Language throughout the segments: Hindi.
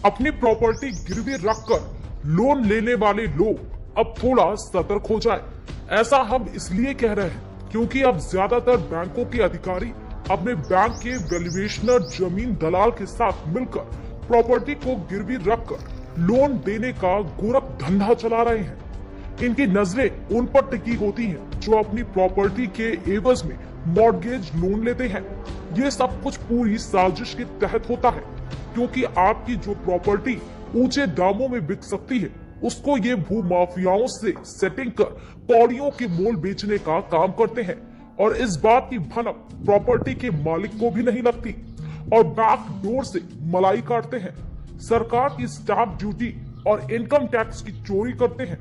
अपनी प्रॉपर्टी गिरवी रखकर लोन लेने वाले लोग अब थोड़ा सतर्क हो जाए। ऐसा हम इसलिए कह रहे हैं क्योंकि अब ज्यादातर बैंकों के अधिकारी अपने बैंक के वैल्यूएशनर जमीन दलाल के साथ मिलकर प्रॉपर्टी को गिरवी रखकर लोन देने का गोरख धंधा चला रहे हैं। इनकी नजरें उन पर टिकी होती हैं जो अपनी प्रॉपर्टी के एवज में मॉर्गेज लोन लेते हैं। ये सब कुछ पूरी साजिश के तहत होता है क्योंकि आपकी जो प्रॉपर्टी ऊंचे दामों में बिक सकती है उसको ये भू माफियाओं से सेटिंग कर कौड़ियों के मोल बेचने का काम करते हैं और इस बात की भनक प्रॉपर्टी के मालिक को भी नहीं लगती और बैक डोर से मलाई काटते हैं। सरकार की स्टैंप ड्यूटी और इनकम टैक्स की चोरी करते हैं।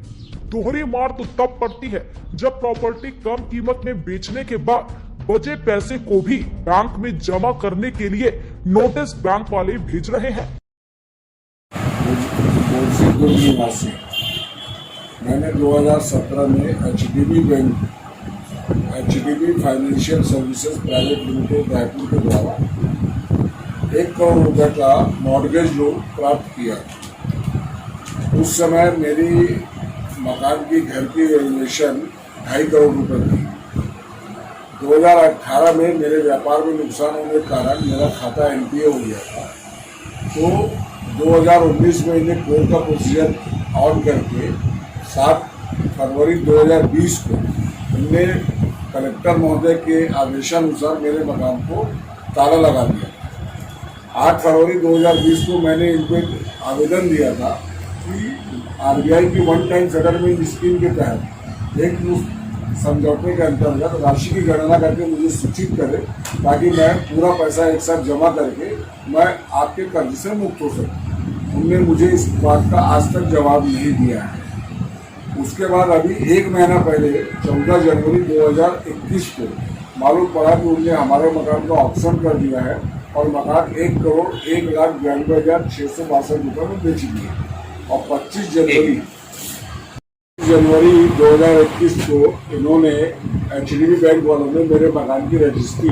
दोहरी मार तो तब पड़ती है जब प्रॉपर्टी कम कीमत में बेचने के बाद बचे पैसे को भी बैंक में जमा करने के लिए नोटिस बैंक वाले भेज रहे हैं। निवासी मैंने 2017 में HDB financial services private limited Raipur के द्वारा 1 करोड़ रुपए का मॉर्गेज लोन प्राप्त किया। उस समय मेरी मकान की घर की वैल्यूएशन 2.5 करोड़ रुपए थी। 2018 में मेरे व्यापार में नुकसान होने के कारण मेरा खाता एनपीए हो गया था, तो 2019 में इन्हें कोर्ट का प्रोसीजर ऑन करके 7 फरवरी 2020 को इनने कलेक्टर महोदय के आदेशानुसार मेरे मकान को ताला लगा दिया। 8 फरवरी 2020 को मैंने इन पर आवेदन दिया था कि आरबीआई की वन टाइम सेटलमेंट स्कीम के तहत एक समझौते के अंतर्गत राशि की गणना करके मुझे सूचित करे ताकि मैं पूरा पैसा एक साथ जमा करके मैं आपके कर्ज से मुक्त हो सकूं। उन्होंने मुझे इस बात का आज तक जवाब नहीं दिया है। उसके बाद अभी 1 महीना पहले 14 जनवरी 2021 को मालूम पड़ा कि उन्होंने हमारे मकान का ऑप्शन कर दिया है और मकान 1,01,92,662 रुपये में बेच दिए और 25 जनवरी 2021 को इन्होंने एचडीबी बैंक वालों ने मेरे मकान की रजिस्ट्री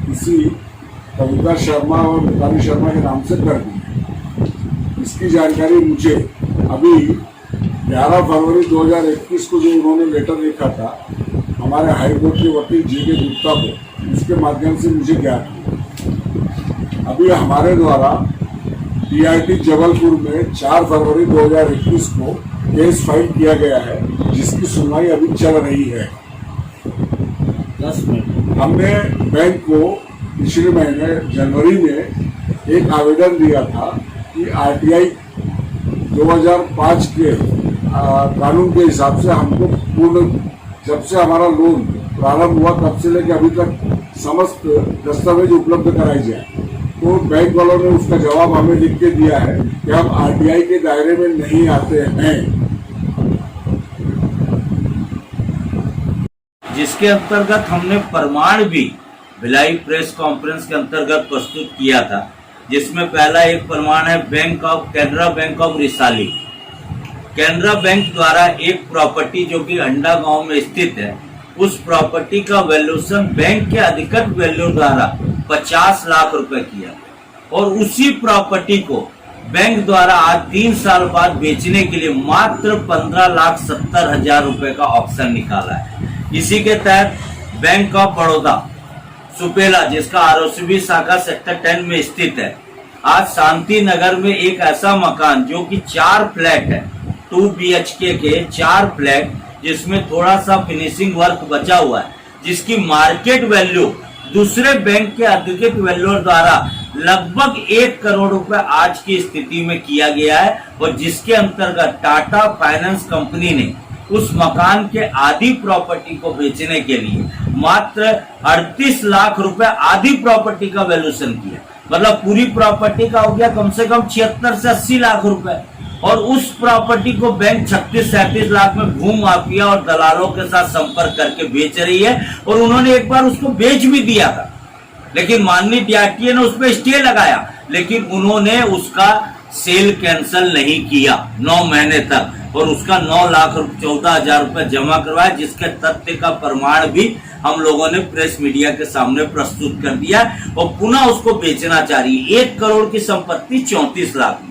किसी कविता शर्मा और मिताली शर्मा के नाम से कर दी। इसकी जानकारी मुझे अभी 11 फरवरी 2021 को जो उन्होंने लेटर लिखा था हमारे हाई कोर्ट के वकील जी.के. गुप्ता को, उसके माध्यम से मुझे ज्ञात हुआ। अभी हमारे द्वारा पीआईटी जबलपुर में 4 फरवरी 2021 को केस फाइल किया गया है जिसकी सुनवाई अभी चल रही है। 10 मिनट हमने बैंक को पिछले महीने जनवरी में एक आवेदन दिया था कि आरटीआई 2005 के कानून के हिसाब से हमको पूर्ण, जब से हमारा लोन प्रारंभ हुआ तब से लेकर अभी तक समस्त दस्तावेज उपलब्ध कराई जाए। तो बैंक वालों ने उसका जवाब हमें लिख के दिया है कि हम आरटीआई के दायरे में नहीं आते हैं, जिसके अंतर्गत हमने प्रमाण भी भिलाई प्रेस कॉन्फ्रेंस के अंतर्गत प्रस्तुत किया था, जिसमें पहला एक प्रमाण है Canara bank of Risali. Canara bank द्वारा एक प्रॉपर्टी जो कि अंडा गांव में स्थित है, उस प्रॉपर्टी का वैल्यूएशन बैंक के अधिकृत वैल्यू द्वारा 50 लाख रुपए किया और उसी प्रॉपर्टी को बैंक द्वारा आज 3 साल बाद बेचने के लिए मात्र 15,70,000 रुपए का ऑप्शन निकाला है। इसी के तहत बैंक ऑफ बड़ौदा सुपेला, जिसका आरओसीबी शाखा सेक्टर 10 में स्थित है, आज शांति नगर में एक ऐसा मकान जो कि 4 फ्लैट है, 2 BHK के 4 फ्लैट, जिसमें थोड़ा सा फिनिशिंग वर्क बचा हुआ है, जिसकी मार्केट वैल्यू दूसरे बैंक के अधिकृत वैल्यू द्वारा लगभग 1 करोड़ रुपए आज की स्थिति में किया गया है और जिसके अंतर्गत टाटा फाइनेंस कंपनी ने उस मकान के आधी प्रॉपर्टी को बेचने के लिए मात्र 38 लाख रुपए आधी प्रॉपर्टी का वैल्यूएशन किया। मतलब पूरी प्रॉपर्टी का हो गया कम से कम 76 से 80 लाख रुपए और उस प्रॉपर्टी को बैंक 36-37 लाख में भू माफिया और दलालों के साथ संपर्क करके बेच रही है और उन्होंने एक बार उसको बेच भी दिया था, लेकिन माननीय डीआरटीए ने उस पर स्टे लगाया, लेकिन उन्होंने उसका सेल कैंसिल नहीं किया 9 महीने तक और उसका 9,14,000 रुपए जमा करवाया, जिसके तथ्य का प्रमाण भी हम लोगों ने प्रेस मीडिया के सामने प्रस्तुत कर दिया और पुनः उसको बेचना चाह रही है। 1 करोड़ की संपत्ति 34 लाख में।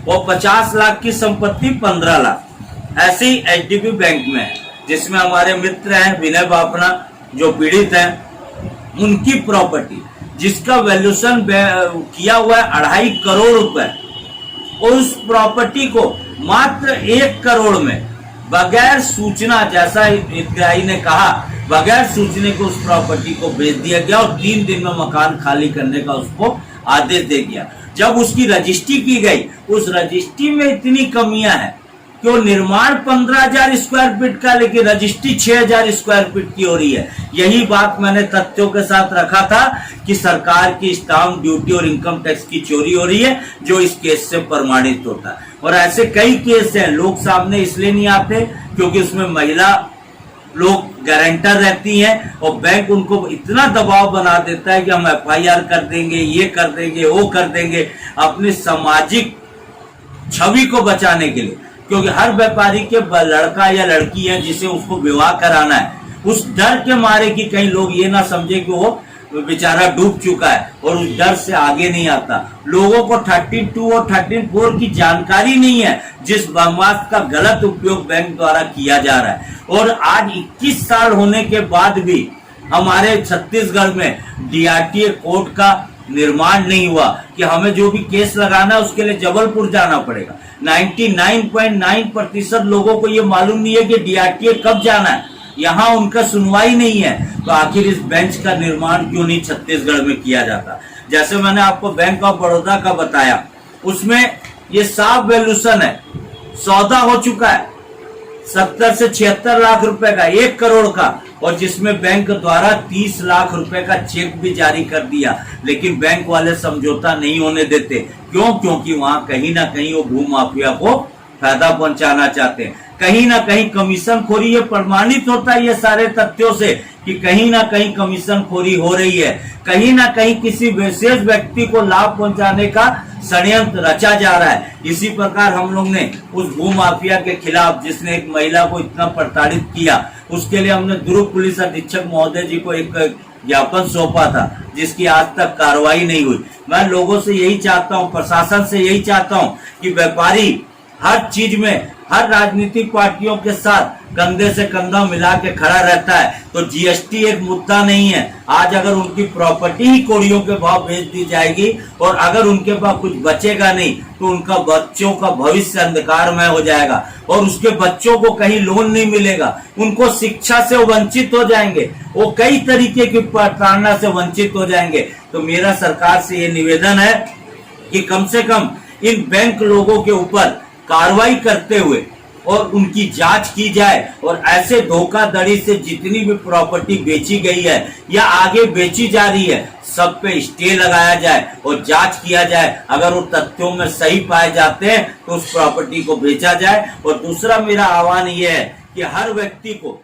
और 50 लाख की संपत्ति 15 लाख ऐसी एचडीबी बैंक में है, जिसमें हमारे मित्र हैं विनय बापना जो पीड़ित हैं, उनकी प्रॉपर्टी जिसका वैल्यूएशन किया हुआ है 2.5 करोड़ रुपए, उस प्रॉपर्टी को मात्र 1 करोड़ में बगैर सूचना, जैसा हितग्राही ने कहा, बगैर सूचने को उस प्रॉपर्टी को बेच दिया गया और 3 दिन में मकान खाली करने का उसको आदेश दे दिया। जब उसकी रजिस्ट्री की गई, उस रजिस्ट्री में इतनी कमियां हैं कि वो निर्माण 15,000 स्क्वायर फीट का, लेकिन रजिस्ट्री 6,000 स्क्वायर फीट की हो रही है। यही बात मैंने तथ्यों के साथ रखा था कि सरकार की स्टाम्प ड्यूटी और इनकम टैक्स की चोरी हो रही है, जो इस केस से प्रमाणित होता है। और ऐसे कई केस हैं, लोग सामने इसलिए नहीं आते क्योंकि उसमें महिला लोग गारंटर रहती हैं और बैंक उनको इतना दबाव बना देता है कि हम FIR कर देंगे, ये कर देंगे, वो कर देंगे, अपनी सामाजिक छवि को बचाने के लिए। क्योंकि हर व्यापारी के लड़का या लड़की है जिसे उसको विवाह कराना है, उस डर के मारे कि कहीं लोग ये ना समझे कि वो बेचारा डूब चुका है, और उस डर से आगे नहीं आता। लोगों को 13(2) और 13(4) की जानकारी नहीं है, जिस ब्रह्मास्त्र का गलत उपयोग बैंक द्वारा किया जा रहा है। और आज 21 साल होने के बाद भी हमारे छत्तीसगढ़ में DRTA कोर्ट का निर्माण नहीं हुआ कि हमें जो भी केस लगाना है उसके लिए जबलपुर जाना पड़ेगा। 99.9% लोगों को ये मालूम नहीं है कि DRTA कब जाना है, यहाँ उनका सुनवाई नहीं है। तो आखिर इस बेंच का निर्माण क्यों नहीं छत्तीसगढ़ में किया जाता? जैसे मैंने आपको बैंक ऑफ बड़ौदा का बताया, उसमें ये साफ वैल्यूएशन है, सौदा हो चुका है 70 से 76 लाख रुपए का, 1 करोड़ का, और जिसमें बैंक द्वारा 30 लाख रुपए का चेक भी जारी कर दिया, लेकिन बैंक वाले समझौता नहीं होने देते। क्यों? क्योंकि वहां कहीं ना कहीं वो भू माफिया को फायदा पहुंचाना चाहते हैं। कहीं ना कहीं कमीशन खोरी, ये प्रमाणित होता है ये सारे तथ्यों से कि कहीं ना कहीं कमीशन खोरी हो रही है, कहीं ना कहीं किसी विशेष व्यक्ति को लाभ पहुंचाने का षड्यंत्र रचा जा रहा है। इसी प्रकार हम लोग ने उस भू माफिया के खिलाफ, जिसने एक महिला को इतना प्रताड़ित किया, उसके लिए हमने दुर्ग पुलिस अधीक्षक महोदय जी को एक ज्ञापन सौंपा था, जिसकी आज तक कार्रवाई नहीं हुई। मैं लोगों से यही चाहता हूं, प्रशासन से यही चाहता हूं कि व्यापारी हर चीज में हर राजनीतिक पार्टियों के साथ कंधे से कंधा मिला के खड़ा रहता है। तो GST एक मुद्दा नहीं है। आज अगर उनकी प्रॉपर्टी ही कौड़ियों के भाव बेच दी जाएगी और अगर उनके पास कुछ बचेगा नहीं, तो उनका बच्चों का भविष्य अंधकारमय हो जाएगा और उसके बच्चों को कहीं लोन नहीं मिलेगा, उनको शिक्षा से वंचित हो जाएंगे, वो कई तरीके की प्रताड़ना से वंचित हो जाएंगे। तो मेरा सरकार से ये निवेदन है कि कम से कम इन बैंक लोगों के ऊपर कार्रवाई करते हुए और उनकी जांच की जाए, और ऐसे धोखाधड़ी से जितनी भी प्रॉपर्टी बेची गई है या आगे बेची जा रही है, सब पे स्टे लगाया जाए और जांच किया जाए। अगर वो तथ्यों में सही पाए जाते हैं तो उस प्रॉपर्टी को बेचा जाए। और दूसरा मेरा आह्वान यह है कि हर व्यक्ति को